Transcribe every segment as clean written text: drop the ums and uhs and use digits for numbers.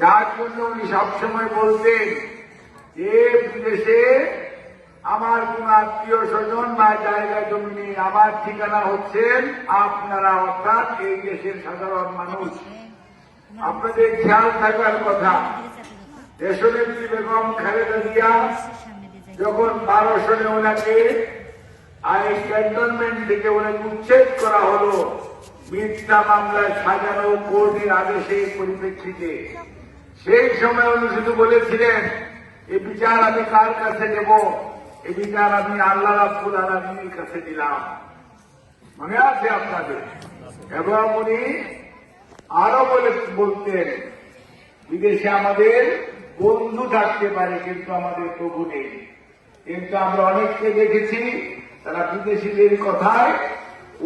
যার জন্য উনি সবসময় বলতেন যে বিদেশে আমার কোন আত্মীয় স্বজন বা জায়গা জমি নেই, আমার ঠিকানা হচ্ছেন আপনারা, অর্থাৎ এই দেশের সাধারণ মানুষ। আপনাদের খেয়াল থাকার কথা, দেশনেত্রী বেগম খালেদা জিয়া যখন 12 সনে ওনাকে ক্যান্টনমেন্ট থেকে ওনাকে উচ্ছেদ করা হলো মিথ্যা মামলায় সাজানো কোর্টের আদেশের পরিপ্রেক্ষিতে, সেই সময় উনি শুধু বলেছিলেন এই বিচার আমি কার কাছে দেব, এই বিচার আমি আল্লাহ রাব্বুল আলামিনের কাছে দিলাম। মনে আছে আপনাদের? এবং উনি আরো বলতেন বিদেশে আমাদের বন্ধু থাকতে পারে কিন্তু আমাদের প্রভু নেই। কিন্তু আমরা অনেককে দেখেছি তারা বিদেশিদের কথায়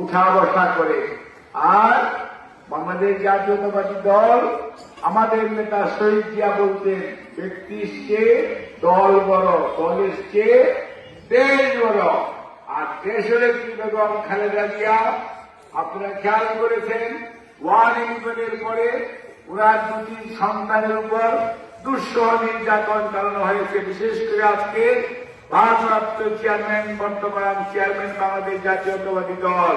উঠা বসা করে। আর বাংলাদেশ জাতীয়তাবাদী দল, আমাদের নেতা শহীদ জিয়া বলতেন ব্যক্তির চেয়ে দল বড়, দলের চেয়ে দেশ বড়। আর দেশনেত্রী বেগম খালেদা জিয়া, আপনারা খেয়াল করেছেন 1/11 পরে ওনার 2টি সন্তানের উপর দুঃসহ নির্যাতন চালানো হয়েছে। বিশেষ করে আজকে ভারপ্রাপ্ত চেয়ারম্যান, বর্তমান চেয়ারম্যান বাংলাদেশ জাতীয়তাবাদী দল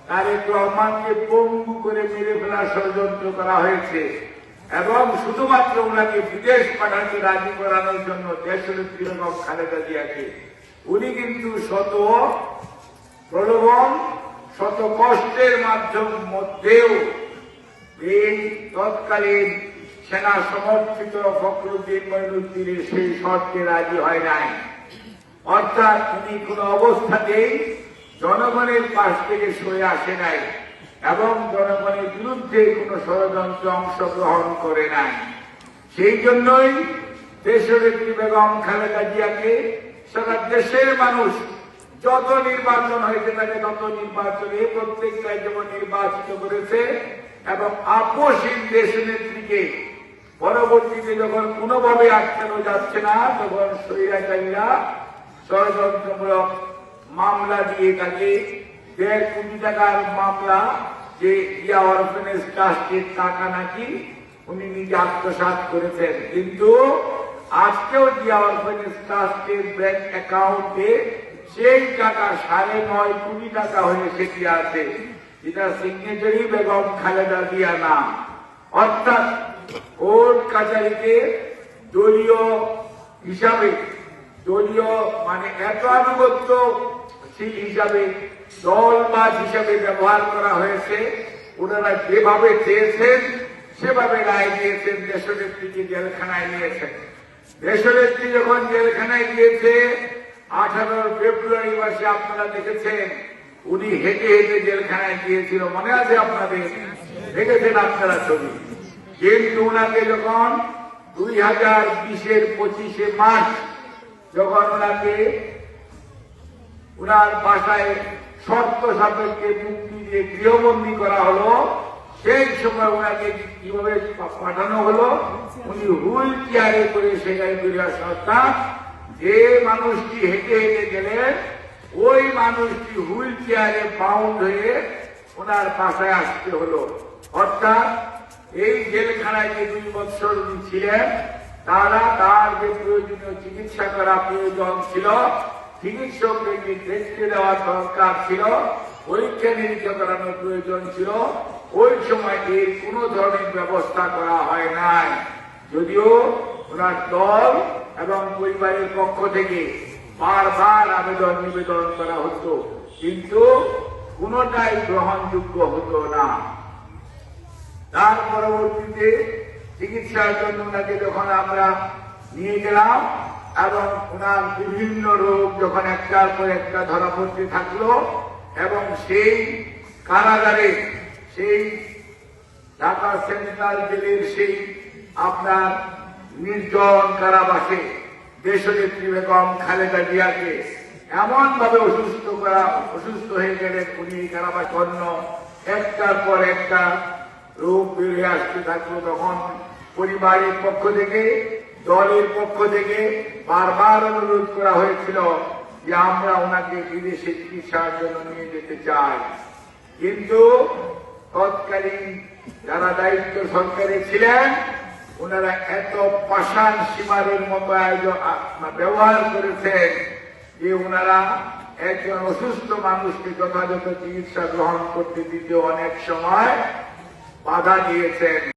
তারেক রহমানকে পঙ্গু করে মেরে ফেলার ষড়যন্ত্র করা হয়েছে এবং শুধুমাত্র ওনাকে বিদেশ পাঠাতে রাজি করানোর জন্য দেশনেত্রী বেগম খালেদা জিয়াকে উনি কিন্তু শত প্রলোভন, শত কষ্টের মধ্যেও এই তৎকালীন সেনা সমর্থিত ফখরুদ্দিন মঈনুদ্দিনের সেই শর্তে রাজি হয় নাই। অর্থাৎ উনি কোন অবস্থাতেই জনগণের পাশ থেকে সরে আসে নাই এবং জনগণের বিরুদ্ধে কোন ষড়যন্ত্রে অংশগ্রহণ করে নাই। সেই জন্যই দেশনেত্রী বেগম খালেদা জিয়াকে সারা দেশের মানুষ যত নির্বাচন হয়েছে তাকে তত নির্বাচনে প্রত্যেকটাই যেমন নির্বাচিত করেছে এবং আপোষহীন দেশনেত্রীকে পরবর্তীতে যখন কোনোভাবে আটকানো যাচ্ছে না তখন স্বৈরাচারীরা ষড়যন্ত্রমূলক মামলা দিয়ে তাকে 1.5 কোটি টাকার মামলা, যে জিয়া অরফেনেজ ট্রাস্টের টাকা নাকি উনি নিজে আত্মসাৎ করেছেন। কিন্তু আজকেও জিয়া অরফেনেজ ট্রাস্টের ব্যাংক অ্যাকাউন্টে সেই টাকা 9.5 কোটি টাকা হয়ে সেটি আছে, যেটা সিগনেচারি বেগম খালেদা জিয়া নাম। অর্থাৎ কোর্ট কাছারিতে দলীয় হিসাবে, দলীয় মানে এত আনুগত্য হিসাবে, দলবাজ হিসাবে ব্যবহার করা হয়েছে। ওনারা যেভাবে চেয়েছেন সেভাবে রায় দিয়েছেন, দেশনেত্রীকে জেলখানায় নিয়েছেন। দেশনেত্রী যখন জেলখানায় গিয়েছে 18 ফেব্রুয়ারি মাসে, আপনারা দেখেছেন উনি হেঁটে হেঁটে জেলখানায় গিয়েছিল, মনে আছে আপনাদের? দেখেছেন আপনারা ছবি। কিন্তু ওনাকে যখন 2020-এর 25শে মার্চ যখন ওনাকে ওনার বাসায় শর্ত সাপেক্ষে মুক্তি দিয়ে গৃহবন্দী করা হলো, সেই সময় ওনাকে কিভাবে পাঠানো হলো, উনি হুইল চেয়ারে করে সেখানে ফিরে আসা। যে মানুষটি হেঁটে হেঁটে গেলেন ওই মানুষটি হুইল চেয়ারে বাউন্ড হয়ে ওনার বাসায় আসতে হলো। অর্থাৎ এই জেলখানায় যে 2 বছর উনি ছিলেন, তারা তার যে প্রয়োজনীয় চিকিৎসা করা প্রয়োজন ছিল, চিকিৎসককে দেখতে দেওয়ার দরকার ছিল, পরীক্ষা নিরীক্ষা করানোর প্রয়োজন ছিল, ওই সময় এর কোন ধরনের ব্যবস্থা করা হয় নাই। যদিও ওনার দল এবং পরিবারের পক্ষ থেকে বারবার আবেদন নিবেদন করা হতো, কিন্তু কোনটাই গ্রহণযোগ্য হতো না। তার পরবর্তীতে চিকিৎসার জন্য ওনাকে যখন আমরা নিয়ে গেলাম এবং ওনার বিভিন্ন রোগ যখন একটার পর একটা ধরা পড়তে থাকলো এবং সেই কারাগারে, সেই ঢাকা সেন্ট্রাল জেলের সেই আপনার নির্জন কারাবাসে দেশনেত্রী বেগম খালেদা জিয়াকে এমন ভাবে অসুস্থ হয়ে গেলেন উনি কারাবাস জন্য একটার পর একটা রোগ বেড়ে আসতে থাকলো। তখন পরিবারের পক্ষ থেকে, দলের পক্ষ থেকে বারবার অনুরোধ করা হয়েছিল যে আমরা ওনাকে বিদেশে চিকিৎসার জন্য নিয়ে যেতে চাই। কিন্তু তৎকালীন যারা দায়িত্ব সরকারে ছিলেন ওনারা এত পাষাণ সীমারের মতো আয়োজন ব্যবহার করেছেন যে ওনারা একজন অসুস্থ মানুষকে যথাযথ চিকিৎসা গ্রহণ করতে দিতে অনেক সময় বাধা দিয়েছেন।